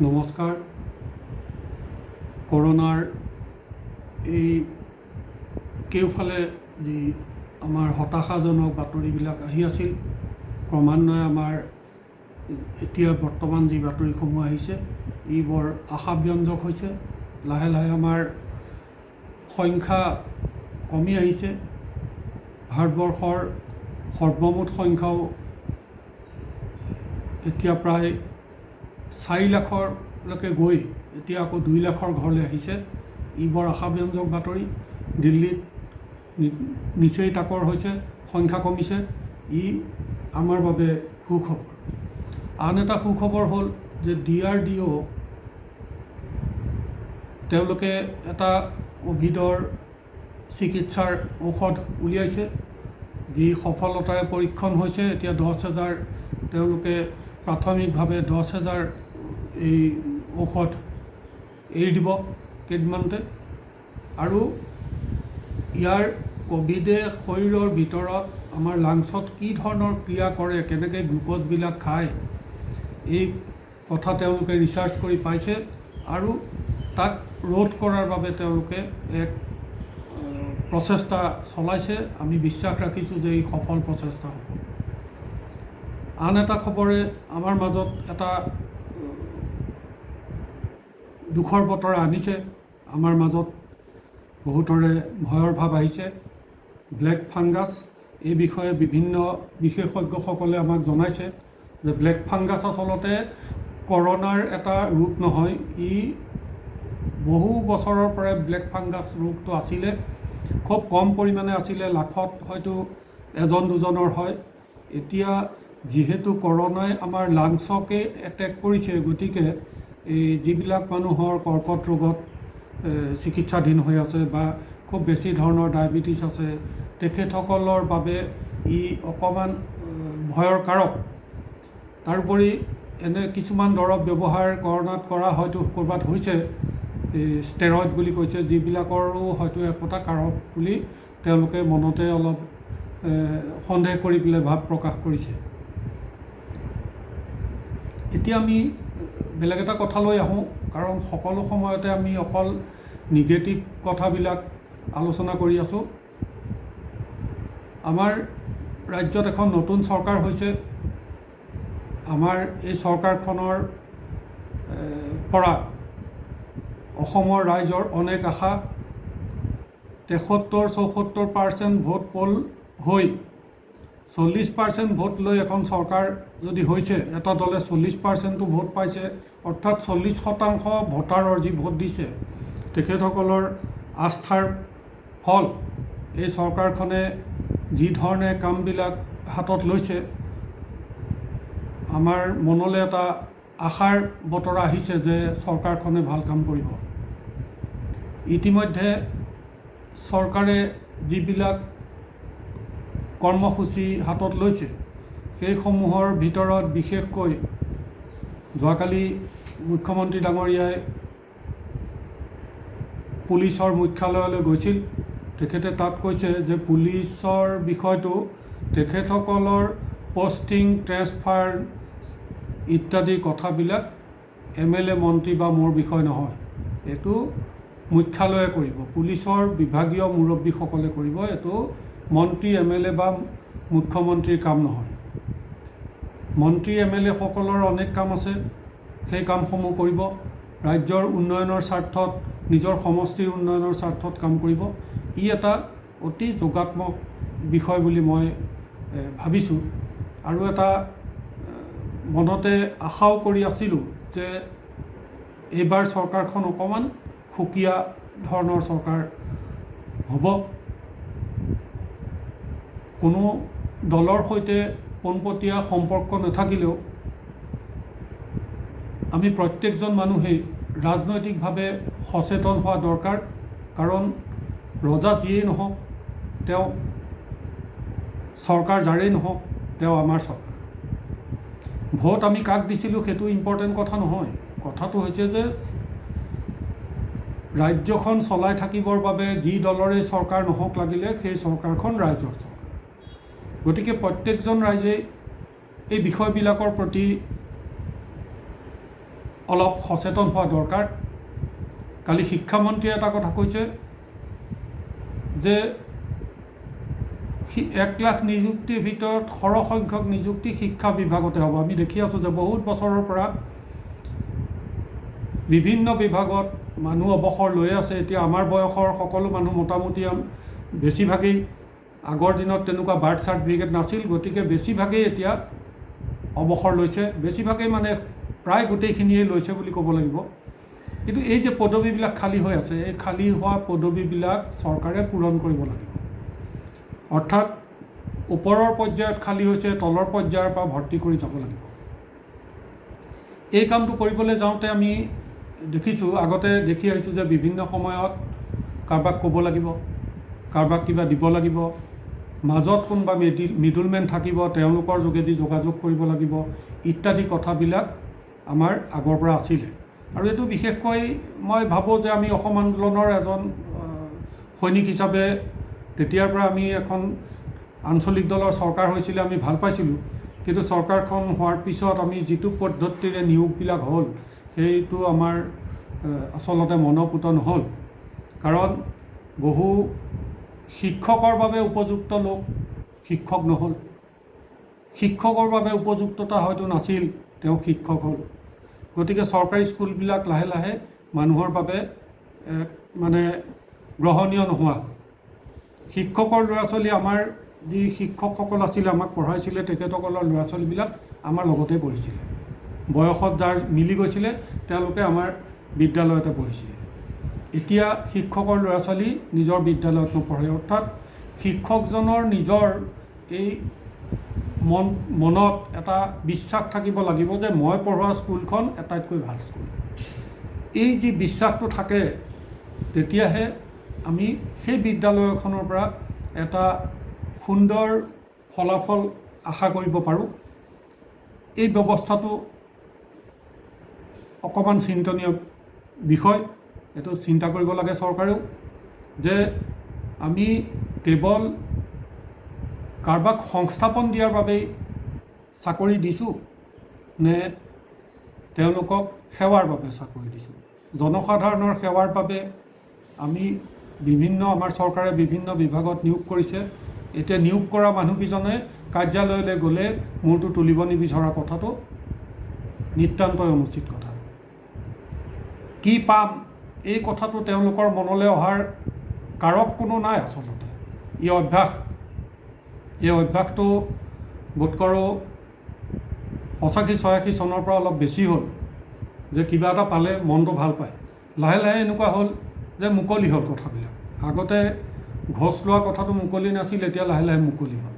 নমস্কাৰ। কৰোনাৰ এই কেউফালে যি আমাৰ হতাশাজনক বাতৰিবিলাক আহি আছিল, ক্ৰমান্বয়ে আমাৰ এতিয়া বৰ্তমান যি বাতৰিসমূহ আহিছে ই বৰ আশাব্যঞ্জক হৈছে। লাহে লাহে আমাৰ সংখ্যা কমি আহিছে। ভাৰতবৰ্ষৰ সৰ্বমুঠ সংখ্যাও এতিয়া প্ৰায় 4 লাখলৈকে গৈ এতিয়া আকৌ 2 লাখৰ ঘৰলৈ আহিছে। ই বৰ আশাব্যঞ্জক বাতৰি। দিল্লীত নিচেই তাকৰ হৈছে, সংখ্যা কমিছে। ই আমাৰ বাবে সুখবৰ। আন এটা সুখবৰ হ'ল যে DRDO তেওঁলোকে এটা কোভিডৰ চিকিৎসাৰ ঔষধ উলিয়াইছে, যি সফলতাৰে পৰীক্ষণ হৈছে। এতিয়া 10,000 তেওঁলোকে প্ৰাথমিকভাৱে 10,000 এই ঔষধ এৰি দিব কেইদিনমানতে। আৰু ইয়াৰ কোভিডে শৰীৰৰ ভিতৰত আমাৰ লাংছত কি ধৰণৰ ক্ৰিয়া কৰে, কেনেকৈ গ্লুক'জবিলাক খায়, এই কথা তেওঁলোকে ৰিচাৰ্চ কৰি পাইছে আৰু তাক ৰোধ কৰাৰ বাবে তেওঁলোকে এক প্ৰচেষ্টা চলাইছে। আমি বিশ্বাস ৰাখিছোঁ যে এই সফল প্ৰচেষ্টা হ'ব। আন এটা খবৰে আমাৰ মাজত এটা দুখৰ বতৰা আনিছে। আমাৰ মাজত বহুতৰে ভয়ৰ ভাৱ আহিছে। ব্লেক ফাংগাছ, এই বিষয়ে বিভিন্ন বিশেষজ্ঞসকলে আমাক জনাইছে যে ব্লেক ফাংগাছ আচলতে কৰোনাৰ এটা ৰূপ নহয়। ই বহু বছৰৰ পৰাই ব্লেক ফাংগাছ ৰোগটো আছিলে, খুব কম পৰিমাণে আছিলে, লাখত হয়তো এজন দুজনৰ হয়। এতিয়া যিহেতু কৰোনাই আমাৰ লাংছকে এটেক কৰিছে, গতিকে এই যিবিলাক মানুহৰ কৰ্কট ৰোগত চিকিৎসাধীন হৈ আছে বা খুব বেছি ধৰণৰ ডায়েবেটিছ আছে, তেখেতসকলৰ বাবে ই অকণমান ভয়ৰ কাৰক। তাৰোপৰি এনে কিছুমান দৰৱ ব্যৱহাৰ কৰোনাত কৰা হয়তো ক'ৰবাত হৈছে, ষ্টেৰইড বুলি কৈছে, যিবিলাকৰো হয়তো একোটা কাৰক বুলি তেওঁলোকে মনতে অলপ সন্দেহ কৰি পেলাই ভাৱ প্ৰকাশ কৰিছে। এতিয়া আমি বেলেগ এটা কথালৈ আহোঁ, কাৰণ সকলো সময়তে আমি অকল নিগেটিভ কথাবিলাক আলোচনা কৰি আছোঁ। আমাৰ ৰাজ্যত এখন নতুন চৰকাৰ হৈছে। আমাৰ এই চৰকাৰখনৰ পৰা অসমৰ ৰাইজৰ অনেক আশা। 73-74% ভোট পল হৈ 40% ভোট লৈ এখন চৰকাৰ যদি হৈছে, এটা দলে 40%টো ভোট পাইছে, অৰ্থাৎ 40% ভোটাৰৰ যি ভোট দিছে তেখেতসকলৰ আস্থাৰ ফল। এই চৰকাৰখনে যি ধৰণে কামবিলাক হাতত লৈছে, আমাৰ মনলৈ এটা আশাৰ বতৰা আহিছে যে চৰকাৰখনে ভাল কাম কৰিব। ইতিমধ্যে চৰকাৰে যিবিলাক কৰ্মসূচী হাতত লৈছে, সেইসমূহৰ ভিতৰত বিশেষকৈ যোৱাকালি মুখ্যমন্ত্ৰী ডাঙৰীয়াই পুলিচৰ মুখ্যালয়লৈ গৈছিল। তেখেতে তাত কৈছে যে পুলিচৰ বিষয়টো তেখেতসকলৰ পষ্টিং, ট্ৰেন্সফাৰ ইত্যাদি কথাবিলাক MLA মন্ত্ৰী বা মোৰ বিষয় নহয়, এইটো মুখ্যালয়ে কৰিব, পুলিচৰ বিভাগীয় মুৰব্বীসকলে কৰিব। এইটো মন্ত্ৰী, MLA বা মুখ্যমন্ত্ৰীৰ কাম নহয়। মন্ত্ৰী MLA সকলৰ অনেক কাম আছে, সেই কামসমূহ কৰিব। ৰাজ্যৰ উন্নয়নৰ স্বাৰ্থত, নিজৰ সমষ্টিৰ উন্নয়নৰ স্বাৰ্থত কাম কৰিব। ই এটা অতি যোগাত্মক বিষয় বুলি মই ভাবিছোঁ। আৰু এটা মনতে আশাও কৰি আছিলোঁ যে এইবাৰ চৰকাৰখন অকণমান সুকীয়া ধৰণৰ চৰকাৰ হ'ব। কোনো দলৰ সৈতে পোনপটীয়া সম্পৰ্ক নাথাকিলেও আমি প্ৰত্যেকজন মানুহেই ৰাজনৈতিকভাৱে সচেতন হোৱা দৰকাৰ। কাৰণ ৰজা যিয়েই নহওক, তেওঁ চৰকাৰ যাৰেই নহওক, তেওঁ আমাৰ চৰকাৰ। ভোট আমি কাক দিছিলোঁ সেইটো ইম্পৰ্টেণ্ট কথা নহয়। কথাটো হৈছে যে ৰাজ্যখন চলাই থাকিবৰ বাবে যি দলৰে চৰকাৰ নহওক লাগিলে, সেই চৰকাৰখন ৰাইজৰ চৰকাৰ। গতিকে প্ৰত্যেকজন ৰাইজেই এই বিষয়বিলাকৰ প্ৰতি অলপ সচেতন হোৱা দৰকাৰ। কালি শিক্ষামন্ত্ৰীয়ে এটা কথা কৈছে যে 1 লাখ নিযুক্তিৰ ভিতৰত সৰহসংখ্যক নিযুক্তি শিক্ষা বিভাগতে হ'ব। আমি দেখি আছোঁ যে বহুত বছৰৰ পৰা বিভিন্ন বিভাগত মানুহ অৱসৰ লৈ আছে। এতিয়া আমাৰ বয়সৰ সকলো মানুহ মোটামুটি বেছিভাগেই, আগৰ দিনত তেনেকুৱা বাৰ্থ চাৰ্টিফিকেট নাছিল, গতিকে বেছিভাগেই এতিয়া অৱসৰ লৈছে। বেছিভাগেই মানে প্ৰায় গোটেইখিনিয়ে লৈছে বুলি ক'ব লাগিব। কিন্তু এই যে পদবীবিলাক খালী হৈ আছে, এই খালী হোৱা পদবীবিলাক চৰকাৰে পূৰণ কৰিব লাগিব। অৰ্থাৎ ওপৰৰ পৰ্যায়ত খালী হৈছে, তলৰ পৰ্যায়ৰ পৰা ভৰ্তি কৰি যাব লাগিব। এই কামটো কৰিবলৈ যাওঁতে আমি দেখিছোঁ, আগতে দেখি আহিছোঁ যে বিভিন্ন সময়ত কাৰোবাক ক'ব লাগিব, কাৰোবাক কিবা দিব লাগিব, মাজত কোনোবা মিডলমেন থাকিব, তেওঁলোকৰ যোগেদি যোগাযোগ কৰিব লাগিব, ইত্যাদি কথাবিলাক আমাৰ আগৰ পৰা আছিলে। আৰু এইটো বিশেষকৈ মই ভাবোঁ যে আমি অসম আন্দোলনৰ এজন সৈনিক হিচাপে তেতিয়াৰ পৰা আমি এখন আঞ্চলিক দলৰ চৰকাৰ হৈছিলে, আমি ভাল পাইছিলোঁ। কিন্তু চৰকাৰখন হোৱাৰ পিছত আমি যিটো পদ্ধতিৰে নিয়োগবিলাক হ'ল, সেইটো আমাৰ আচলতে মনঃপূত নহ'ল। কাৰণ বহু শিক্ষকৰ বাবে উপযুক্ত লোক শিক্ষক নহ'ল, শিক্ষকৰ বাবে উপযুক্ততা হয়তো নাছিল, তেওঁ শিক্ষক হ'ল। গতিকে চৰকাৰী স্কুলবিলাক লাহে লাহে মানুহৰ বাবে মানে গ্ৰহণীয় নোহোৱা হ'ল। শিক্ষকৰ ল'ৰা ছোৱালী, আমাৰ যি শিক্ষকসকল আছিলে, আমাক পঢ়াইছিলে, তেখেতসকলৰ ল'ৰা ছোৱালীবিলাক আমাৰ লগতে পঢ়িছিলে। বয়সত যাৰ মিলি গৈছিলে তেওঁলোকে আমাৰ বিদ্যালয়তে পঢ়িছিলে। এতিয়া শিক্ষকৰ ল'ৰা ছোৱালী নিজৰ বিদ্যালয়ত নপঢ়ে। অৰ্থাৎ শিক্ষকজনৰ নিজৰ এই মনত এটা বিশ্বাস থাকিব লাগিব যে মই পঢ়োৱা স্কুলখন আটাইতকৈ ভাল স্কুল। এই যি বিশ্বাসটো থাকে, তেতিয়াহে আমি সেই বিদ্যালয়খনৰ পৰা এটা সুন্দৰ ফলাফল আশা কৰিব পাৰোঁ। এই ব্যৱস্থাটো অকণমান চিন্তনীয় বিষয়, এইটো চিন্তা কৰিব লাগে চৰকাৰেও, যে আমি কেৱল কাৰোবাক সংস্থাপন দিয়াৰ বাবেই চাকৰি দিছোঁ নে তেওঁলোকক সেৱাৰ বাবে চাকৰি দিছোঁ। জনসাধাৰণৰ সেৱাৰ বাবে আমি আমাৰ চৰকাৰে বিভিন্ন বিভাগত নিয়োগ কৰিছে। এতিয়া নিয়োগ কৰা মানুহকেইজনে কাৰ্যালয়লৈ গ'লে মূৰটো তুলিব নিবিচৰা কথাটো নিতান্তই অনুচিত কথা। কি পাম এই কথাটো তেওঁলোকৰ মনলৈ অহাৰ কাৰক কোনো নাই। আচলতে এই অভ্যাসটো বোধ কৰোঁ 85-86 চনৰ পৰা অলপ বেছি হ'ল, যে কিবা এটা পালে মনটো ভাল পায়। লাহে লাহে এনেকুৱা হ'ল যে মুকলি হ'ল কথাবিলাক। আগতে ঘোচ লোৱা কথাটো মুকলি নাছিল, এতিয়া লাহে লাহে মুকলি হ'ল।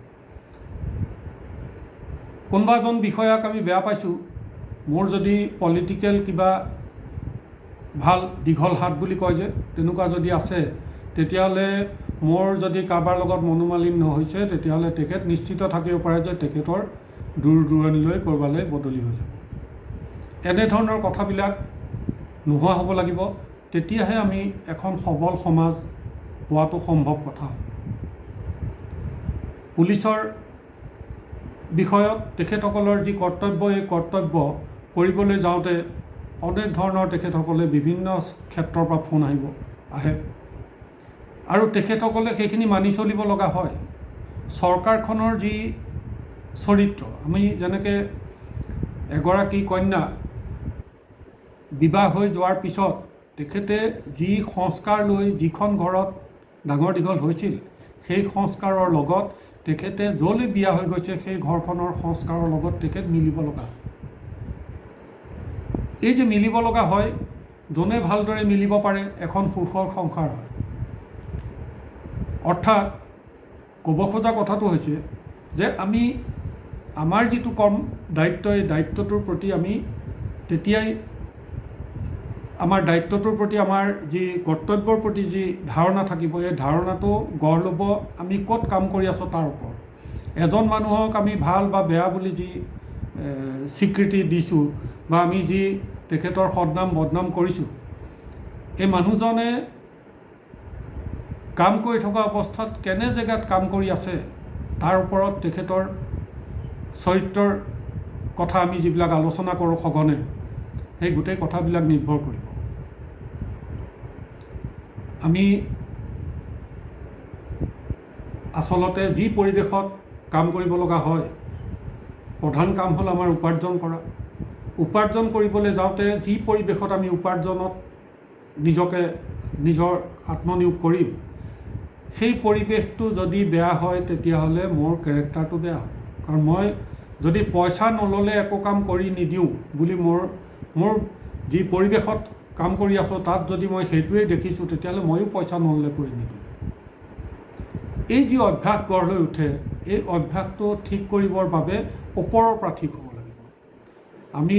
কোনোবা এজন বিষয়াক আমি বেয়া পাইছোঁ, মোৰ যদি পলিটিকেল কিবা ভাল দীঘল হাত বুলি কয় যে, তেনেকুৱা যদি আছে, তেতিয়াহ'লে মোৰ যদি কাৰোবাৰ লগত মনোমালিন্য হৈছে, তেতিয়াহ'লে তেখেত নিশ্চিত থাকিব পাৰে যে তেখেতৰ দূৰ দূৰণিলৈ ক'ৰবালৈ বদলি হৈ যাব। এনেধৰণৰ কথাবিলাক নোহোৱা হ'ব লাগিব। তেতিয়াহে আমি এখন সবল সমাজ হোৱাটো সম্ভৱ কথা। পুলিচৰ বিষয়ত তেখেতসকলৰ যি কৰ্তব্য, এই কৰ্তব্য কৰিবলৈ যাওঁতে অনেক ধৰণৰ তেখেতসকলে বিভিন্ন ক্ষেত্ৰৰ পৰা ফোন আহে আৰু তেখেতসকলে সেইখিনি মানি চলিব লগা হয়। চৰকাৰখনৰ যি চৰিত্ৰ, আমি যেনেকৈ এগৰাকী কন্যা বিবাহ হৈ যোৱাৰ পিছত তেখেতে যি সংস্কাৰ লৈ যিখন ঘৰত ডাঙৰ দীঘল হৈছিল, সেই সংস্কাৰৰ লগত তেখেতে য'লৈ বিয়া হৈ গৈছে সেই ঘৰখনৰ সংস্কাৰৰ লগত তেখেত মিলিব লগা। এই যে মিলিব লগা হয়, যোনে ভালদৰে মিলিব পাৰে এখন সুখৰ সংসাৰ হয়। অৰ্থাৎ ক'ব খোজা কথাটো হৈছে যে আমি আমাৰ যিটো দায়িত্ব, এই দায়িত্বটোৰ প্ৰতি আমি তেতিয়াই আমাৰ দায়িত্বটোৰ প্ৰতি আমাৰ যি কৰ্তব্যৰ প্ৰতি যি ধাৰণা থাকিব, এই ধাৰণাটো গঢ় ল'ব আমি ক'ত কাম কৰি আছোঁ তাৰ ওপৰত। এজন মানুহক আমি ভাল বা বেয়া বুলি যি স্বীকৃতি দিছোঁ বা আমি যি তেখেতৰ সদনাম বদনাম কৰিছোঁ, এই মানুহজনে কাম কৰি থকা অৱস্থাত কেনে জেগাত কাম কৰি আছে তাৰ ওপৰত তেখেতৰ চৰিত্ৰৰ কথা আমি যিবিলাক আলোচনা কৰোঁ সঘনে, সেই গোটেই কথাবিলাক নিৰ্ভৰ কৰিব। আমি আচলতে যি পৰিৱেশত কাম কৰিব লগা হয়, প্ৰধান কাম হ'ল আমাৰ উপাৰ্জন কৰা। উপাৰ্জন কৰিবলৈ যাওঁতে যি পৰিৱেশত আমি উপাৰ্জনত নিজৰ আত্মনিয়োগ কৰিম, সেই পৰিৱেশটো যদি বেয়া হয় তেতিয়াহ'লে মোৰ কেৰেক্টাৰটো বেয়া হ'ব। কাৰণ মই যদি পইচা নল'লে একো কাম কৰি নিদিওঁ বুলি মোৰ যি পৰিৱেশত কাম কৰি আছোঁ তাত যদি মই সেইটোৱেই দেখিছোঁ, তেতিয়াহ'লে ময়ো পইচা নল'লে কৰি নিদিওঁ। এই যি অভ্যাস গঢ় লৈ উঠে, এই অভ্যাসটো ঠিক কৰিবৰ বাবে ওপৰৰ পৰা ঠিক হ'ব লাগিব। আমি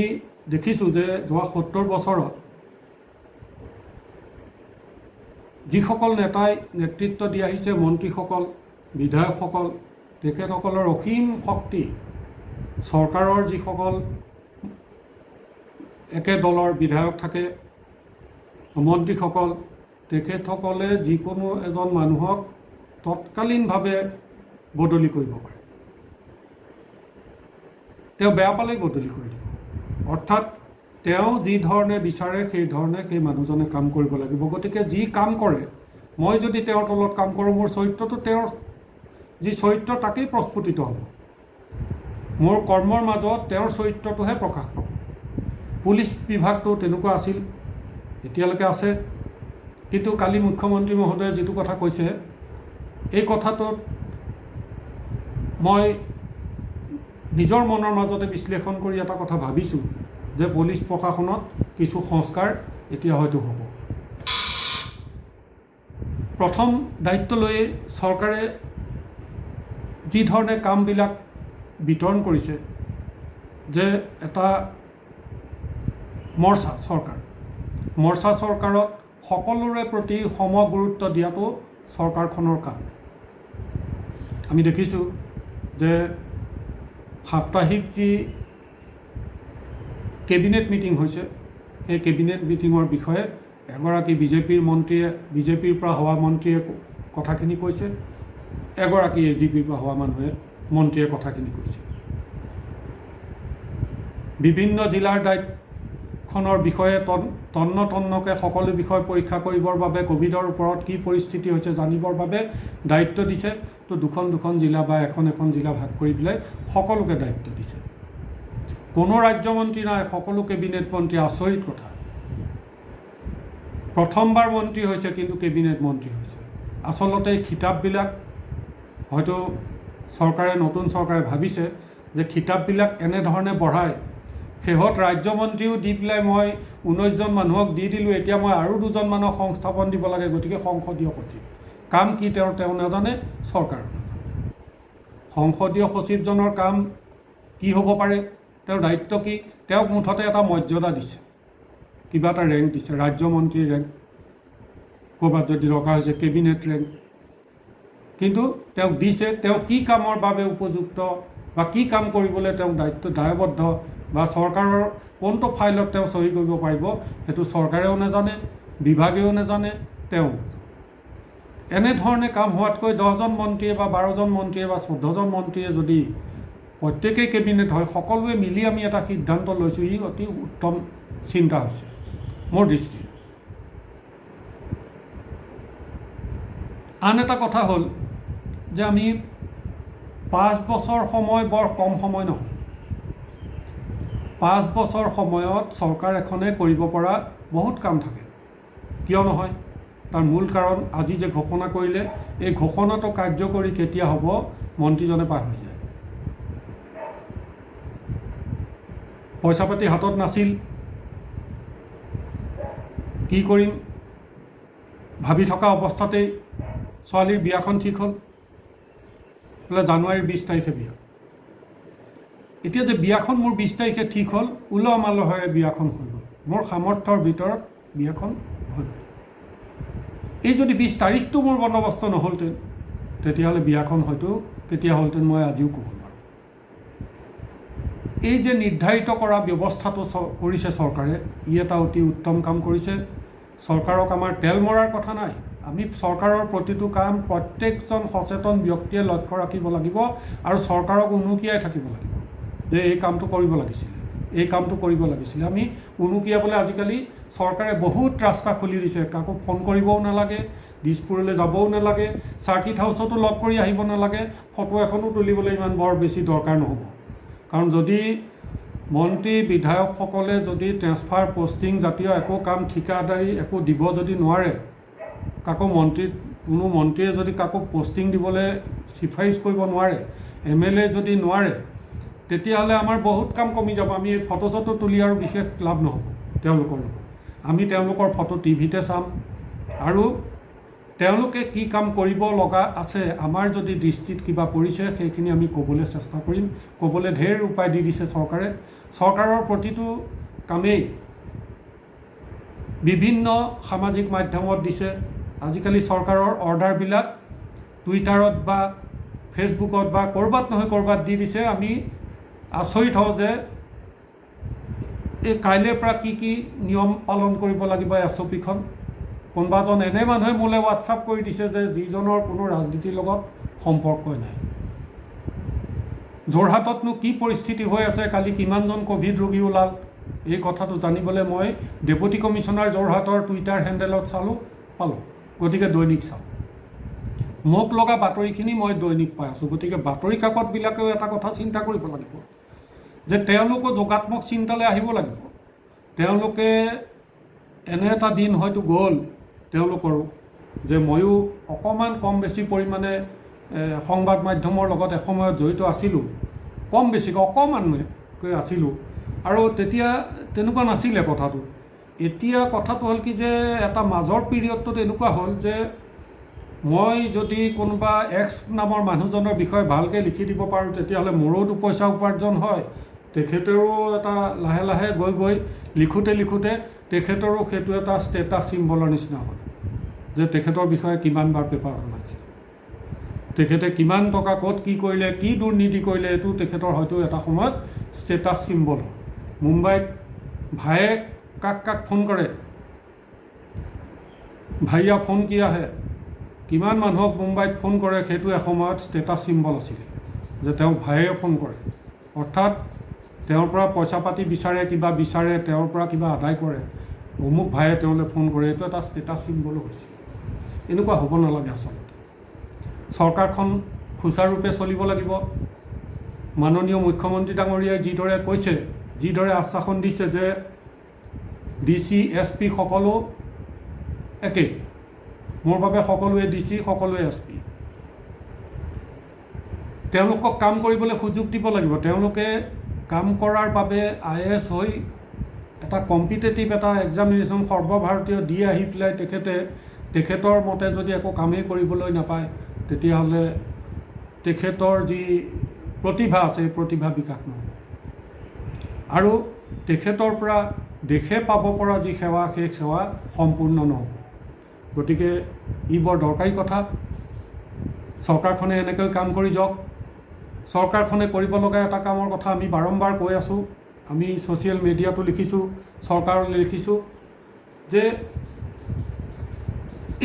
দেখিছোঁ যে যোৱা 70 বছৰত যিসকল নেতাই নেতৃত্ব দি আহিছে, মন্ত্ৰীসকল, বিধায়কসকল, তেখেতসকলৰ অসীম শক্তি, চৰকাৰৰ যিসকল একে দলৰ বিধায়ক থাকে, মন্ত্ৰীসকল, তেখেতসকলে যিকোনো এজন মানুহক তৎকালীনভাৱে বদলি কৰিব পাৰে। তেওঁ বেয়া পালেই বদলি কৰি দিব। অৰ্থাৎ তেওঁ যি ধৰণে বিচাৰে সেই ধৰণে সেই মানুহজনে কাম কৰিব লাগিব। গতিকে যি কাম কৰে, মই যদি তেওঁৰ তলত কাম কৰোঁ, মোৰ চৰিত্ৰটো তেওঁৰ যি চৰিত্ৰ তাকেই প্ৰস্ফুটিত হ'ব। মোৰ কৰ্মৰ মাজত তেওঁৰ চৰিত্ৰটোহে প্ৰকাশ পাব। পুলিচ বিভাগটো তেনেকুৱা আছিল, এতিয়ালৈকে আছে। কিন্তু কালি মুখ্যমন্ত্ৰী মহোদয়ে যিটো কথা কৈছে, এই কথাটোত মই নিজৰ মনৰ মাজতে বিশ্লেষণ কৰি এটা কথা ভাবিছোঁ যে পুলিচ প্ৰশাসনত কিছু সংস্কাৰ এতিয়া হয়তো হ'ব। প্ৰথম দায়িত্ব লৈ চৰকাৰে যি ধৰণে কামবিলাক বিতৰণ কৰিছে, যে এটা মৰ্চা চৰকাৰত সকলোৰে প্ৰতি সম গুৰুত্ব দিয়াটো চৰকাৰখনৰ কাম। আমি দেখিছোঁ যে সাপ্তাহিক যি কেবিনেট মিটিং হৈছে, সেই কেবিনেট মিটিঙৰ বিষয়ে এগৰাকী বিজেপিৰ পৰা হোৱা মন্ত্ৰীয়ে কথাখিনি কৈছে, এগৰাকী AGPৰ পৰা হোৱা মন্ত্ৰীয়ে কথাখিনি কৈছে। বিভিন্ন জিলাৰ দায়িত্বখনৰ বিষয়ে তন্নকৈ সকলো বিষয় পৰীক্ষা কৰিবৰ বাবে, ক'ভিডৰ ওপৰত কি পৰিস্থিতি হৈছে জানিবৰ বাবে দায়িত্ব দিছে। তো দুখন জিলা বা এখন জিলা ভাগ কৰি পেলাই সকলোকে দায়িত্ব দিছে। কোনো ৰাজ্যমন্ত্ৰী নাই, সকলো কেবিনেট মন্ত্ৰী। আচৰিত কথা, প্ৰথমবাৰ মন্ত্ৰী হৈছে কিন্তু কেবিনেট মন্ত্ৰী হৈছে। আচলতে এই খিতাপবিলাক হয়তো নতুন চৰকাৰে ভাবিছে যে খিতাপবিলাক এনেধৰণে বঢ়াই শেহত ৰাজ্যমন্ত্ৰীও দি পেলাই মই 19জন মানুহক দি দিলোঁ, এতিয়া মই আৰু 2জন মানুহক সংস্থাপন দিব লাগে, গতিকে সংসদীয় সচিব। কাম কি তেওঁ নাজানে, চৰকাৰ নাজানে। সংসদীয় সচিবজনৰ কাম কি হ'ব পাৰে, তেওঁৰ দায়িত্ব কি? তেওঁক মুঠতে এটা মৰ্যাদা দিছে, কিবা এটা ৰেংক দিছে, ৰাজ্যমন্ত্ৰীৰ ৰেংক, ক'ৰবাত যদি দৰকাৰ হৈছে কেবিনেট ৰেংক। কিন্তু তেওঁক দিছে, তেওঁ কি কামৰ বাবে উপযুক্ত বা কি কাম কৰিবলৈ তেওঁক দায়বদ্ধ বা চৰকাৰৰ কোনটো ফাইলত তেওঁ চহী কৰিব পাৰিব, সেইটো চৰকাৰেও নাজানে, বিভাগেও নাজানে, তেওঁ। এনেধৰণে কাম হোৱাতকৈ 10জন মন্ত্ৰীয়ে বা 12জন মন্ত্ৰীয়ে বা 14জন মন্ত্ৰীয়ে যদি প্ৰত্যেকেই কেবিনেট হয়, সকলোৱে মিলি আমি এটা সিদ্ধান্ত লৈছোঁ, ই অতি উত্তম চিন্তা হৈছে মোৰ দৃষ্টিত। আন এটা কথা হ'ল যে আমি 5 বছৰ সময় বৰ কম সময় নহয়। 5 বছৰ সময়ত চৰকাৰ এখনে কৰিব পৰা বহুত কাম থাকে। কিয় নহয়? তাৰ মূল কাৰণ আজি যে ঘোষণা কৰিলে, এই ঘোষণাটো কাৰ্যকৰী কেতিয়া হ'ব মন্ত্ৰীজনে পাৰ হৈ যায়। পইচা পাতি হাতত নাছিল, কি কৰিম ভাবি থকা অৱস্থাতেই ছোৱালীৰ বিয়াখন ঠিক হ'ল, বোলে জানুৱাৰীৰ 20 তাৰিখে বিয়া। এতিয়া যে বিয়াখন মোৰ 20 তাৰিখে ঠিক হ'ল, উলহ মালহেৰে বিয়াখন হৈ গ'ল, মোৰ সামৰ্থ্যৰ ভিতৰত বিয়াখন হৈ গ'ল। এই যদি 20 তাৰিখটো মোৰ বন্দবস্ত নহ'লহেঁতেন, তেতিয়াহ'লে বিয়াখন হয়তো কেতিয়া হ'লহেঁতেন মই আজিও ক'ব নোৱাৰোঁ। এই যে নিৰ্ধাৰিত কৰা ব্যৱস্থাটো কৰিছে চৰকাৰে, ই এটা অতি উত্তম কাম কৰিছে। চৰকাৰক আমাৰ তেল মৰাৰ কথা নাই। আমি চৰকাৰৰ প্ৰতিটো কাম প্ৰত্যেকজন সচেতন ব্যক্তিয়ে লক্ষ্য ৰাখিব লাগিব আৰু চৰকাৰক উনুকিয়াই থাকিব লাগিব যে এই কামটো কৰিব লাগিছিলে। এই কামটো কৰিব লাগিছিলে। আমি উনুকিয়াবলৈ আজিকালি চৰকাৰে বহুত ৰাস্তা খুলি দিছে, কাকো ফোন কৰিবও নালাগে, দিছপুৰলৈ যাবও নালাগে, চাৰ্কিট হাউচতো লগ কৰি আহিব নালাগে, ফটো এখনো তুলিবলৈ ইমান বৰ বেছি দৰকাৰ নহ'ব। কাৰণ যদি মন্ত্ৰী বিধায়কসকলে যদি ট্ৰেন্সফাৰ পষ্টিং জাতীয় একো কাম ঠিকাদাৰী একো দিব যদি নোৱাৰে, কাকো কোনো মন্ত্ৰীয়ে যদি কাকো পষ্টিং দিবলৈ চিফাৰিছ কৰিব নোৱাৰে, MLA যদি নোৱাৰে, তেতিয়াহ'লে আমাৰ বহুত কাম কমি যাব। আমি এই ফটো চটো তুলি আৰু বিশেষ লাভ নহ'ব তেওঁলোকৰ লগত। আমি তেওঁলোকৰ ফটো টিভিতে চাম আৰু তেওঁলোকে কি কাম কৰিব লগা আছে, আমাৰ যদি দৃষ্টিত কিবা পৰিছে সেইখিনি আমি ক'বলৈ চেষ্টা কৰিম। ক'বলৈ ঢেৰ উপায় দি দিছে চৰকাৰে। চৰকাৰৰ প্ৰতিটো কামেই বিভিন্ন সামাজিক মাধ্যমত দিছে। আজিকালি চৰকাৰৰ অৰ্ডাৰবিলাক টুইটাৰত বা ফেচবুকত বা ক'ৰবাত নহয় ক'ৰবাত দি দিছে। আমি আচৰিত হওঁ যে এই কাইলৈৰ পৰা কি নিয়ম পালন কৰিব লাগিব SOPখন। কোনোবা এজন এনে মানুহে মোলৈ হোৱাটছআপ কৰি দিছে যে যিজনৰ কোনো ৰাজনীতিৰ লগত সম্পৰ্কই নাই। যোৰহাটতনো কি পৰিস্থিতি হৈ আছে, কালি কিমানজন ক'ভিড ৰোগী ওলাল, এই কথাটো জানিবলৈ মই ডেপুটি কমিশ্যনাৰ যোৰহাটৰ টুইটাৰ হেণ্ডেলত পালোঁ। গতিকে দৈনিক চাওঁ, মোক লগা বাতৰিখিনি মই দৈনিক পাই আছোঁ। গতিকে বাতৰি কাকতবিলাকেও এটা কথা চিন্তা কৰিব লাগিব যে তেওঁলোকো যোগাত্মক চিন্তালৈ আহিব লাগিব। তেওঁলোকে এনে এটা দিন হয়তো গ'ল তেওঁলোকৰো যে ময়ো অকণমান কম বেছি পৰিমাণে সংবাদ মাধ্যমৰ লগত এসময়ত জড়িত আছিলোঁ, কম বেছিকৈ অকণমানকৈ আছিলোঁ, আৰু তেতিয়া তেনেকুৱা নাছিলে কথাটো। এতিয়া কথাটো হ'ল কি যে এটা মাজৰ পিৰিয়ডটোত এনেকুৱা হ'ল যে মই যদি কোনোবা X নামৰ মানুহজনৰ বিষয়ে ভালকৈ লিখি দিব পাৰোঁ, তেতিয়াহ'লে মোৰো দুপইচা উপাৰ্জন হয়, তেখেতৰো এটা লাহে লাহে গৈ লিখোঁতে তেখেতৰো সেইটো এটা ষ্টেটাছ চিম্বলৰ নিচিনা হ'ল যে তেখেতৰ বিষয়ে কিমানবাৰ পেপাৰ ওলাইছে, তেখেতে কিমান টকা ক'ত কি কৰিলে, কি দুৰ্নীতি কৰিলে, এইটো তেখেতৰ হয়তো এটা সময়ত ষ্টেটাছ চিম্বল হ'ল। মুম্বাইত ভায়ে কাক ফোন কৰে, ভাইয়া ফোন কিয়া হে, কিমান মানুহক মুম্বাইত ফোন কৰে, সেইটো এসময়ত ষ্টেটাছ চিম্বল আছিলে যে তেওঁ ভায়ে ফোন কৰে। অৰ্থাৎ তেওঁৰ পৰা পইচা পাতি বিচাৰে, কিবা বিচাৰে, তেওঁৰ পৰা কিবা আদায় কৰে, অমুক ভায়ে তেওঁলৈ ফোন কৰে, এইটো এটা ষ্টেটাছ চিম্বলো হৈছিল। এনেকুৱা হ'ব নালাগে আচলতে। চৰকাৰখন সুচাৰুৰূপে চলিব লাগিব। মাননীয় মুখ্যমন্ত্ৰী ডাঙৰীয়াই যিদৰে কৈছে, যিদৰে আশ্বাসন দিছে যে DC SP সকলো একেই, মোৰ বাবে সকলোৱে DC, সকলোৱে SP, তেওঁলোকক কাম কৰিবলৈ সুযোগ দিব লাগিব। তেওঁলোকে কাম কৰাৰ বাবে IAS হৈ এটা কম্পিটেটিভ এটা এক্সামিনেশ্যন সৰ্বভাৰতীয় দি আহি পেলাই তেখেতৰ মতে যদি একো কামেই কৰিবলৈ নাপায়, তেতিয়াহ'লে তেখেতৰ যি প্ৰতিভা আছে এই প্ৰতিভা বিকাশ নহ'ব, আৰু তেখেতৰ পৰা দেশে পাব পৰা যি সেৱা সেই সেৱা সম্পূৰ্ণ নহ'ব। গতিকে ই বৰ দৰকাৰী কথা। চৰকাৰখনে এনেকৈ কাম কৰি যাওক। চৰকাৰখনে কৰিব লগা এটা কামৰ কথা আমি বাৰম্বাৰ কৈ আছোঁ, আমি ছ'চিয়েল মিডিয়াতো লিখিছোঁ, চৰকাৰলৈ লিখিছোঁ যে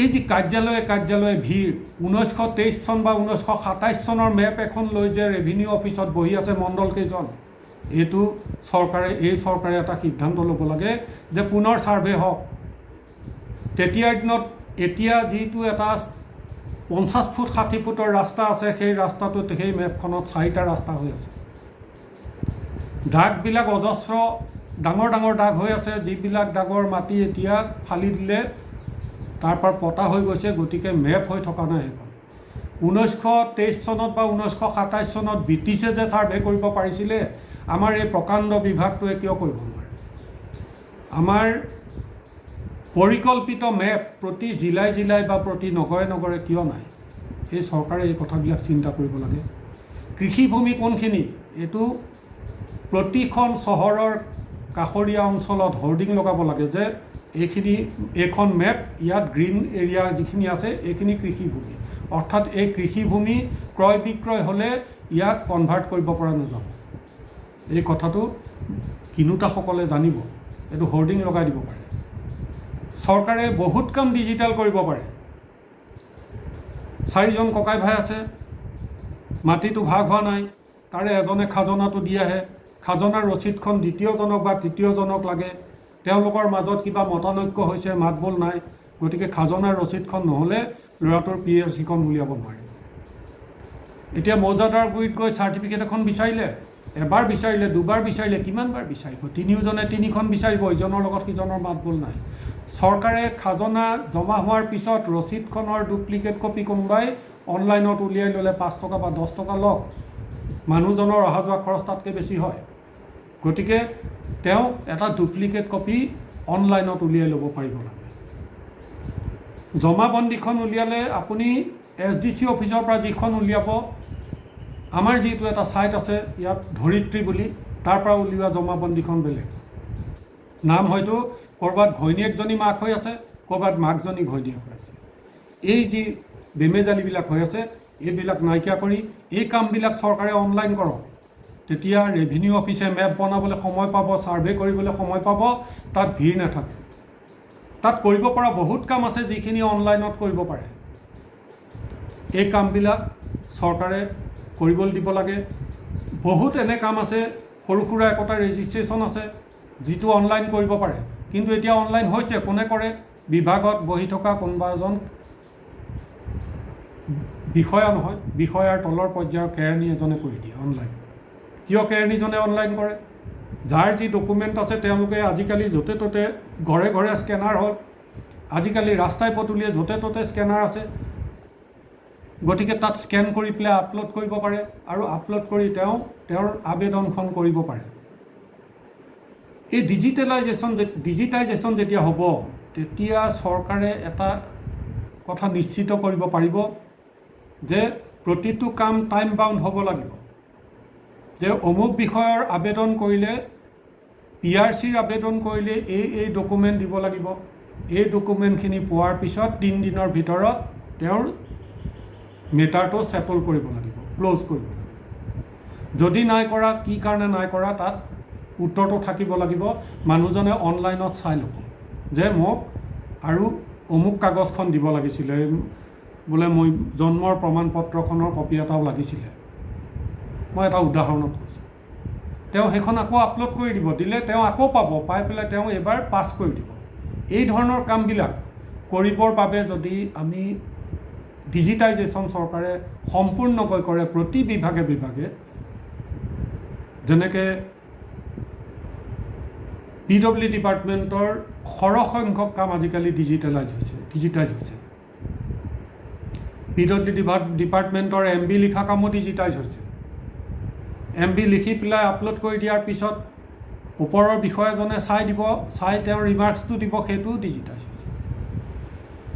এই যি কাৰ্যালয়ে ভিৰ, 1923 চন বা 1927 চনৰ মেপ এখন লৈ যে ৰেভিনিউ অফিচত বহি আছে মণ্ডল কেইজন, এইটো এই চৰকাৰে এটা সিদ্ধান্ত ল'ব লাগে যে পুনৰ ছাৰ্ভে হওক। তেতিয়াৰ দিনত এতিয়া যিটো এটা 50 ফুট 60 ফুটৰ ৰাস্তা আছে, সেই ৰাস্তাটোত সেই মেপখনত 4টা ৰাস্তা হৈ আছে। দাগবিলাক অজস্ৰ ডাঙৰ দাগ হৈ আছে, যিবিলাক দাগৰ মাটি এতিয়া ফালি দিলে তাৰ পৰা পতা হৈ গৈছে, গতিকে মেপ হৈ থকা নাই সেইখন। 1923 চনত বা 1927 চনত ব্ৰিটিছে যে ছাৰ্ভে কৰিব পাৰিছিলে, আমাৰ এই প্ৰকাণ্ড বিভাগটোৱে কিয় কৰিব নোৱাৰে? আমাৰ পৰিকল্পিত মেপ প্ৰতি জিলাই বা প্ৰতি নগৰে কিয় নাই? এই চৰকাৰে এই কথাবিলাক চিন্তা কৰিব লাগে। কৃষিভূমি কোনখিনি, এইটো প্ৰতিখন চহৰৰ কাষৰীয়া অঞ্চলত হোৰ্ডিং লগাব লাগে যে এইখন মেপ, ইয়াত গ্ৰীণ এৰিয়া যিখিনি আছে এইখিনি কৃষিভূমি। অৰ্থাৎ এই কৃষিভূমি ক্ৰয় বিক্ৰয় হ'লে ইয়াক কনভাৰ্ট কৰিব পৰা নাযাব। এই কথাটো কিনোতাসকলে জানিব, এইটো হোৰ্ডিং লগাই দিব পাৰে। চৰকাৰে বহুত কাম ডিজিটেল কৰিব পাৰে। 4জন ককাই ভাই আছে, মাটিটো ভাগ হোৱা নাই, তাৰে এজনে খাজনাটো দি আহে, খাজনাৰ ৰচিদখন দ্বিতীয়জনক বা তৃতীয়জনক লাগে, তেওঁলোকৰ মাজত কিবা মতানৈক্য হৈছে, মাতবোল নাই, গতিকে খাজনাৰ ৰচিদখন নহ'লে ল'ৰাটোৰ PLC-খন উলিয়াব নোৱাৰে। এতিয়া মৌজাদাৰ গুৰিত গৈ চাৰ্টিফিকেট এখন বিচাৰিলে, এবাৰ বিচাৰিলে, দুবাৰ বিচাৰিলে, কিমানবাৰ বিচাৰিব? তিনিওজনে তিনিখন বিচাৰিব, ইজনৰ লগত সিজনৰ মাতবোল নাই। চৰকাৰে খাজনা জমা হোৱাৰ পিছত ৰচিদখনৰ ডুপ্লিকেট কপি কোনোবাই অনলাইনত উলিয়াই ল'লে 5 টকা বা 10 টকা লওক, মানুহজনৰ অহা যোৱা খৰচ তাতকৈ বেছি হয়। গতিকে তেওঁ এটা ডুপ্লিকেট কপি অনলাইনত উলিয়াই ল'ব পাৰিব লাগে। জমাবন্দীখন উলিয়ালে আপুনি SDC অফিচৰ পৰা যিখন উলিয়াব, আমাৰ যিটো এটা ছাইট আছে ইয়াত ধৰিত্ৰী বুলি, তাৰ পৰা উলিওৱা জমাবন্দীখন বেলেগ। নাম হয়তো ক'ৰবাত ঘৈণীয়েকজনী মাক হৈ আছে, ক'ৰবাত মাকজনী ঘৈণীয়েক হৈ আছে। এই যি বেমেজালিবিলাক হৈ আছে, এইবিলাক নাইকিয়া কৰি এই কামবিলাক চৰকাৰে অনলাইন কৰক। তেতিয়া ৰেভিনিউ অফিচে মেপ বনাবলৈ সময় পাব, ছাৰ্ভে কৰিবলৈ সময় পাব, তাত ভিৰ নাথাকে। তাত কৰিব পৰা বহুত কাম আছে যিখিনি অনলাইনত কৰিব পাৰে। এই কামবিলাক চৰকাৰে কৰিবলৈ দিব লাগে। বহুত এনে কাম আছে, সৰু সুৰা একোটা ৰেজিষ্ট্ৰেশ্যন আছে যিটো অনলাইন কৰিব পাৰে, কিন্তু এতিয়া অনলাইন হৈছে, কোনে কৰে? বিভাগত বহি থকা কোনোবা এজন বিষয়া নহয়, বিষয়াৰ তলৰ পৰ্যায়ৰ কেৰাণী এজনে কৰি দিয়ে অনলাইন। কিয় কেৰাণীজনে অনলাইন কৰে? যাৰ যি ডকুমেণ্ট আছে তেওঁলোকে আজিকালি য'তে ত'তে ঘৰে ঘৰে স্কেনাৰ হ'ল, আজিকালি ৰাস্তাই পদূলিয়ে য'তে ত'তে স্কেনাৰ আছে, গতিকে তাত স্কেন কৰি পেলাই আপলোড কৰিব পাৰে আৰু আপলোড কৰি তেওঁৰ আবেদনখন কৰিব পাৰে। এই ডিজিটাইজেশ্যন যেতিয়া হ'ব, তেতিয়া চৰকাৰে এটা কথা নিশ্চিত কৰিব পাৰিব যে প্ৰতিটো কাম টাইম বাউণ্ড হ'ব লাগিব। যে অমুক বিষয়ৰ আবেদন কৰিলে, PRCৰ আবেদন কৰিলে এই ডকুমেণ্ট দিব লাগিব, এই ডকুমেণ্টখিনি পোৱাৰ পিছত 3 দিনৰ ভিতৰত তেওঁৰ মেটাৰটো ছেটল কৰিব লাগিব, ক্ল'জ কৰিব লাগিব। যদি নাই কৰা, কি কাৰণে নাই কৰা, তাত উত্তৰটো থাকিব লাগিব। মানুহজনে অনলাইনত চাই ল'ব যে মোক আৰু অমুক কাগজখন দিব লাগিছিলে, বোলে মই জন্মৰ প্ৰমাণ পত্ৰখনৰ কপি এটাও লাগিছিলে, মই এটা উদাহৰণত কৈছোঁ। তেওঁ সেইখন আকৌ আপলোড কৰি দিব, দিলে তেওঁ আকৌ পাব, পাই পেলাই তেওঁ এইবাৰ পাছ কৰি দিব। এই ধৰণৰ কামবিলাক কৰিবৰ বাবে যদি আমি ডিজিটাইজেশ্যন চৰকাৰে সম্পূৰ্ণকৈ কৰে প্ৰতি বিভাগে বিভাগে, যেনেকৈ PW ডিপাৰ্টমেণ্টৰ সৰহ সংখ্যক কাম আজিকালি ডিজিটাইজ হৈছে। PW ডিপাৰ্টমেণ্টৰ MB লিখা কামো ডিজিটাইজ হৈছে। MB লিখি পেলাই আপলোড কৰি দিয়াৰ পিছত ওপৰৰ বিষয়াজনে চাই দিব, চাই তেওঁৰ ৰিমাৰ্কছটো দিব, সেইটোও ডিজিটাইজ হৈছে।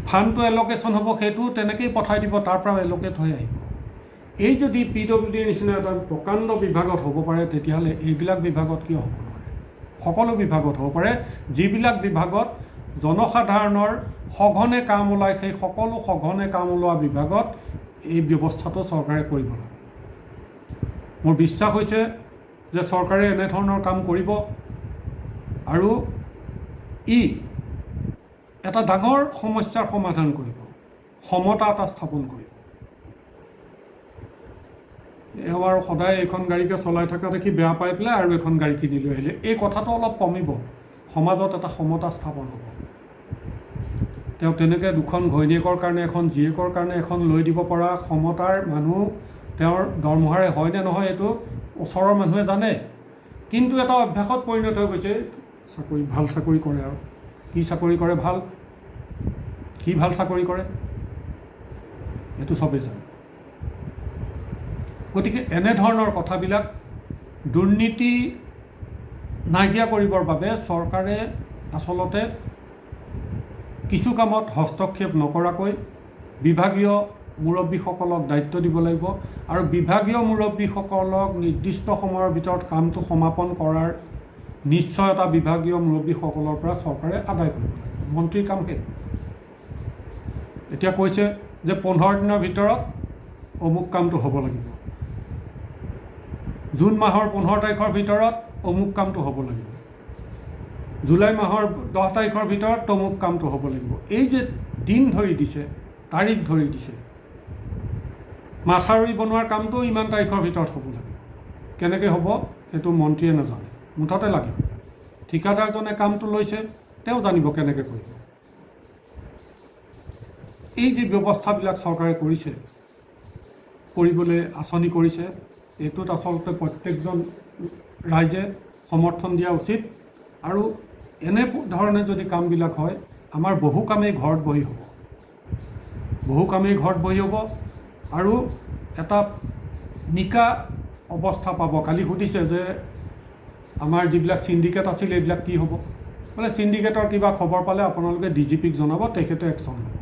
ফাণ্ডটো এল'কেশ্যন হ'ব, সেইটোও তেনেকৈয়ে পঠাই দিব, তাৰ পৰা এল'কেট হৈ আহিব। এই যদি PWDৰ নিচিনা এটা প্ৰকাণ্ড বিভাগত হ'ব পাৰে, তেতিয়াহ'লে এইবিলাক বিভাগত কিয় হ'ব নোৱাৰে? সকলো বিভাগত হ'ব পাৰে। যিবিলাক বিভাগত জনসাধাৰণৰ সঘনে কাম ওলায়, সেই সকলো সঘনে কাম ওলোৱা বিভাগত এই ব্যৱস্থাটো চৰকাৰে কৰিব লাগে। মোৰ বিশ্বাস হৈছে যে চৰকাৰে এনেধৰণৰ কাম কৰিব আৰু এটা ডাঙৰ সমস্যাৰ সমাধান কৰিব, সমতা এটা স্থাপন কৰিব। এওঁ আৰু সদায় এইখন গাড়ীকে চলাই থকা দেখি বেয়া পাই পেলাই আৰু এখন গাড়ী কিনি লৈ আহিলে, এই কথাটো অলপ কমিব, সমাজত এটা সমতা স্থাপন হ'ব। তেওঁ তেনেকৈ দুখন ঘৈণীয়েকৰ কাৰণে এখন, জীয়েকৰ কাৰণে এখন লৈ দিব পৰা ক্ষমতাৰ মানুহ তেওঁৰ দৰমহাৰে হয় নে নহয় এইটো ওচৰৰ মানুহে জানে, কিন্তু এটা অভ্যাসত পৰিণত হৈ গৈছে। ভাল চাকৰি কৰে, আৰু কি চাকৰি কৰে, কি ভাল চাকৰি কৰে এইটো চবেই জানে। গতিকে এনেধৰণৰ কথাবিলাক দুৰ্নীতি নাইকিয়া কৰিবৰ বাবে চৰকাৰে আচলতে কিছু কামত হস্তক্ষেপ নকৰাকৈ বিভাগীয় মুৰব্বীসকলক দায়িত্ব দিব লাগিব, আৰু বিভাগীয় মুৰব্বীসকলক নিৰ্দিষ্ট সময়ৰ ভিতৰত কামটো সমাপন কৰাৰ নিশ্চয়তা বিভাগীয় মুৰব্বীসকলৰ পৰা চৰকাৰে আদায় কৰিব লাগিব। মন্ত্ৰীৰ কাম সেইটো। এতিয়া কৈছে যে 15 দিনৰ ভিতৰত অমুক কামটো হ'ব লাগিব, জুন মাহৰ 15 তাৰিখৰ ভিতৰত অমুক কামটো হ'ব লাগিব, জুলাই মাহৰ 10 তাৰিখৰ ভিতৰত অমুক কামটো হ'ব লাগিব। এই যে দিন ধৰি দিছে, তাৰিখ ধৰি দিছে, মাথাউৰি বনোৱাৰ কামটো ইমান তাৰিখৰ ভিতৰত হ'ব লাগিব। কেনেকৈ হ'ব সেইটো মন্ত্ৰীয়ে নাজানে, মুঠতে লাগিব। ঠিকাদাৰজনে কামটো লৈছে, তেওঁ জানিব কেনেকৈ কৰিব। এই যি ব্যৱস্থাবিলাক চৰকাৰে কৰিছে, কৰিবলৈ আঁচনি কৰিছে, এইটোত আচলতে প্ৰত্যেকজন ৰাইজে সমৰ্থন দিয়া উচিত। আৰু এনেধৰণে যদি কামবিলাক হয়, আমাৰ বহু কামেই ঘৰত বহি হ'ব, বহু কামেই ঘৰত বহি হ'ব আৰু এটা নিকা অৱস্থা পাব। কালি সুধিছে যে আমাৰ যিবিলাক চিণ্ডিকেট আছিল এইবিলাক কি হ'ব, বোলে চিণ্ডিকেটৰ কিবা খবৰ পালে আপোনালোকে DGPক জনাব, তেখেতে একশ্যন ল'ব।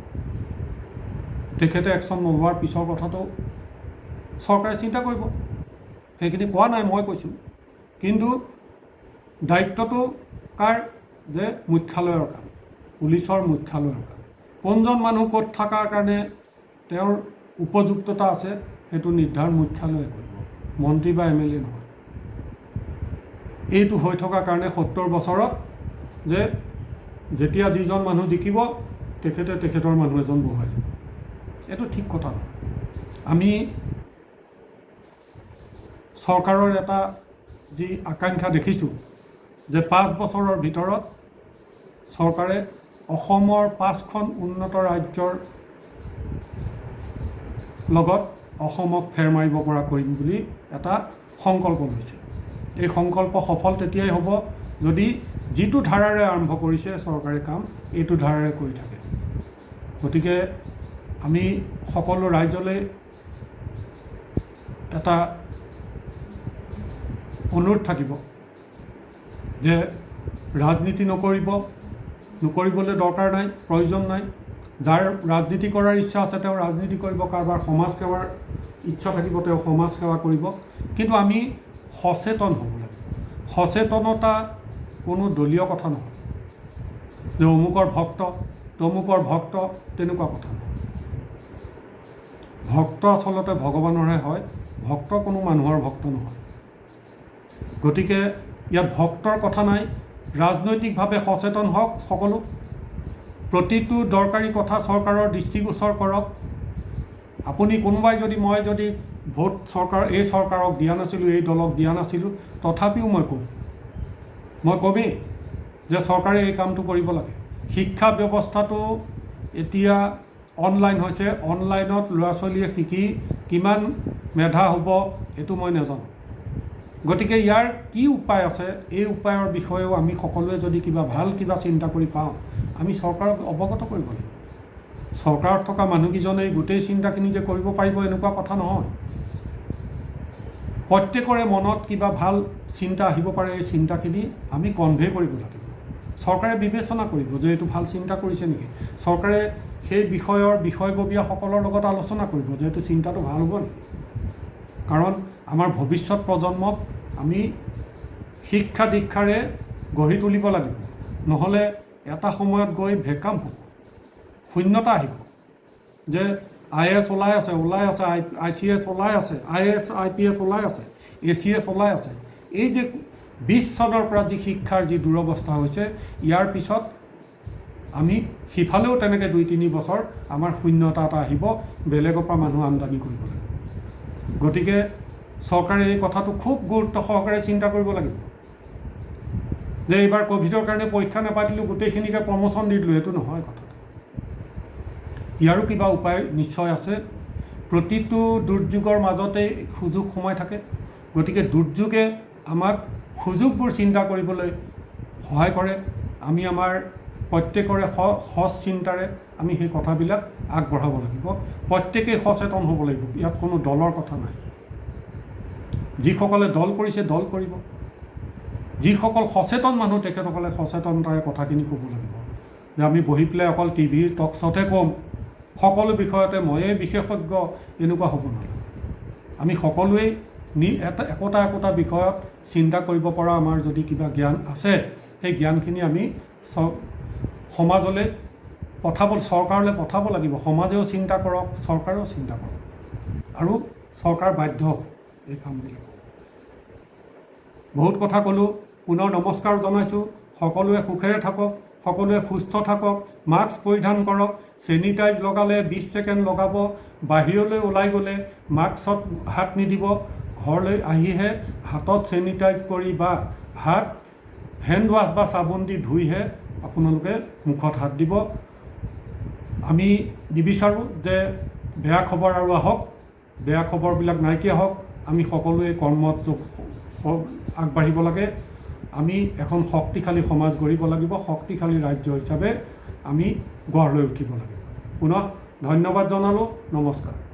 তেখেতে একশ্যন নোলোৱাৰ পিছৰ কথাটো চৰকাৰে চিন্তা কৰিব, সেইখিনি কোৱা নাই, মই কৈছোঁ। কিন্তু দায়িত্বটো কাৰ? যে মুখ্যালয়ৰ কাম, পুলিচৰ মুখ্যালয়ৰ কাম। কোনজন মানুহ ক'ত থকাৰ কাৰণে তেওঁৰ উপযুক্ততা আছে সেইটো নিৰ্ধাৰণ মুখ্যালয়ে কৰিব, মন্ত্ৰী বা MLA নহয়। এইটো হৈ থকাৰ কাৰণে 70 বছৰত যে যেতিয়া যিজন মানুহ জিকিব তেখেতে তেখেতৰ মানুহ এজন বহাই দিব, এইটো ঠিক কথা নহয়। আমি চৰকাৰৰ এটা যি আকাংক্ষা দেখিছোঁ যে 5 বছৰৰ ভিতৰত চৰকাৰে অসমৰ 5খন উন্নত ৰাজ্যৰ লগত অসমক ফেৰ মাৰিব পৰা কৰিম বুলি এটা সংকল্প লৈছে। এই সংকল্প সফল তেতিয়াই হ'ব যদি যিটো ধাৰাৰে আৰম্ভ কৰিছে চৰকাৰে কাম, এইটো ধাৰাৰে কৰি থাকে। গতিকে আমি সকলো ৰাইজলৈ এটা অনুৰোধ থাকিব যে ৰাজনীতি নকৰিবলৈ দৰকাৰ নাই, প্ৰয়োজন নাই। যাৰ ৰাজনীতি কৰাৰ ইচ্ছা আছে তেওঁ ৰাজনীতি কৰিব, কাৰোবাৰ সমাজ সেৱাৰ ইচ্ছা থাকিব তেওঁ সমাজ সেৱা কৰিব। কিন্তু আমি সচেতন হ'ব লাগিব। সচেতনতা কোনো দলীয় কথা নহয় যে অমুকৰ ভক্ত তমুকৰ ভক্ত, তেনেকুৱা কথা নহয়। ভক্ত আচলতে ভগৱানৰহে হয়, ভক্ত কোনো মানুহৰ ভক্ত নহয়। গতিকে ইয়াত ভক্তৰ কথা নাই, ৰাজনৈতিকভাৱে সচেতন হওক সকলো। প্ৰতিটো দৰকাৰী কথা চৰকাৰৰ দৃষ্টিগোচৰ কৰক। আপুনি কোনোবাই যদি মই যদি ভোট এই চৰকাৰক দিয়া নাছিলোঁ, এই দলক দিয়া নাছিলোঁ, তথাপিও মই কমেই যে চৰকাৰে এই কামটো কৰিব লাগে। শিক্ষা ব্যৱস্থাটো এতিয়া অনলাইন হৈছে, অনলাইনত ল'ৰা ছোৱালীয়ে শিকি কিমান মেধা হ'ব এইটো মই নাজানো। গতিকে ইয়াৰ কি উপায় আছে, এই উপায়ৰ বিষয়েও আমি সকলোৱে যদি ভাল কিবা চিন্তা কৰি পাওঁ, আমি চৰকাৰক অৱগত কৰিব লাগিব। চৰকাৰত থকা মানুহকেইজনেই গোটেই চিন্তাখিনি যে কৰিব পাৰিব এনেকুৱা কথা নহয়। প্ৰত্যেকৰে মনত কিবা ভাল চিন্তা আহিব পাৰে, এই চিন্তাখিনি আমি কনভে কৰিব লাগিব। চৰকাৰে বিবেচনা কৰিব যে এইটো ভাল চিন্তা কৰিছে নেকি। চৰকাৰে সেই বিষয়ববীয়াসকলৰ লগত আলোচনা কৰিব যে এইটো চিন্তাটো ভাল হ'ব নেকি। কাৰণ আমাৰ ভৱিষ্যত প্ৰজন্মক আমি শিক্ষা দীক্ষাৰে গঢ়ি তুলিব লাগিব, নহ'লে এটা সময়ত গৈ ভেকাম হ'ব, শূন্যতা আহিব যে IAS ওলাই আছে, ICS ওলাই আছে, IAS IPS ওলাই আছে, ACS ওলাই আছে। এই যে 20 চনৰ পৰা যি শিক্ষাৰ যি দুৰৱস্থা হৈছে, ইয়াৰ পিছত আমি সিফালেও তেনেকৈ 2-3 বছৰ আমাৰ শূন্যতা এটা আহিব, বেলেগৰ পৰা মানুহ আমদানি কৰিব লাগিব। গতিকে চৰকাৰে এই কথাটো খুব গুৰুত্ব সহকাৰে চিন্তা কৰিব লাগিব যে এইবাৰ ক'ভিডৰ কাৰণে পৰীক্ষা নাপাতিলোঁ, গোটেইখিনিকে প্ৰমোশ্যন দি দিলোঁ, এইটো নহয় কথাটো। ইয়াৰো কিবা উপায় নিশ্চয় আছে। প্ৰতিটো দুৰ্যোগৰ মাজতেই সুযোগ সোমাই থাকে। গতিকে দুৰ্যোগে আমাক সুযোগবোৰ চিন্তা কৰিবলৈ সহায় কৰে। আমি আমাৰ প্ৰত্যেকৰে সৎ চিন্তাৰে আমি সেই কথাবিলাক আগবঢ়াব লাগিব। প্ৰত্যেকেই সচেতন হ'ব লাগিব, ইয়াত কোনো দলৰ কথা নাই। যিসকলে দল কৰিছে দল কৰিব, যিসকল সচেতন মানুহ তেখেতসকলে সচেতনতাৰে কথাখিনি ক'ব লাগিব যে আমি বহি পেলাই অকল টিভিৰ টক শ্ব'তহে ক'ম, সকলো বিষয়তে ময়েই বিশেষজ্ঞ, এনেকুৱা হ'ব নালাগে। আমি সকলোৱেই একোটা বিষয়ত চিন্তা কৰিব পৰা আমাৰ যদি কিবা জ্ঞান আছে, সেই জ্ঞানখিনি আমি সমাজলৈ চৰকাৰলৈ পঠাব লাগিব। সমাজেও চিন্তা কৰক, চৰকাৰেও চিন্তা কৰক, আৰু চৰকাৰ বাধ্য এই কামবিলাক। বহুত কথা ক'লোঁ, পুনৰ নমস্কাৰ জনাইছোঁ। সকলোৱে সুখেৰে থাকক, সকলোৱে সুস্থ থাকক, মাস্ক পৰিধান কৰক, চেনিটাইজ লগালে 20 ছেকেণ্ড লগাব, বাহিৰলৈ ওলাই গ'লে মাস্কত হাত নিদিব, ঘৰলৈ আহিহে হাতত চেনিটাইজ কৰি বা হাত হেণ্ড ৱাছ বা চাবোন দি ধুইহে আপোনালোকে মুখত হাত দিব। আমি নিবিচাৰোঁ যে বেয়া খবৰ আৰু আহক, বেয়া খবৰবিলাক নাইকিয়া হওক। আমি সকলোৱে কৰ্মত আগবাঢ়িব লাগে। আমি এখন শক্তিশালী সমাজ গঢ়িব লাগিব, শক্তিশালী ৰাজ্য হিচাপে আমি গঢ় লৈ উঠিব লাগিব। পুনঃ ধন্যবাদ জনালোঁ। নমস্কাৰ।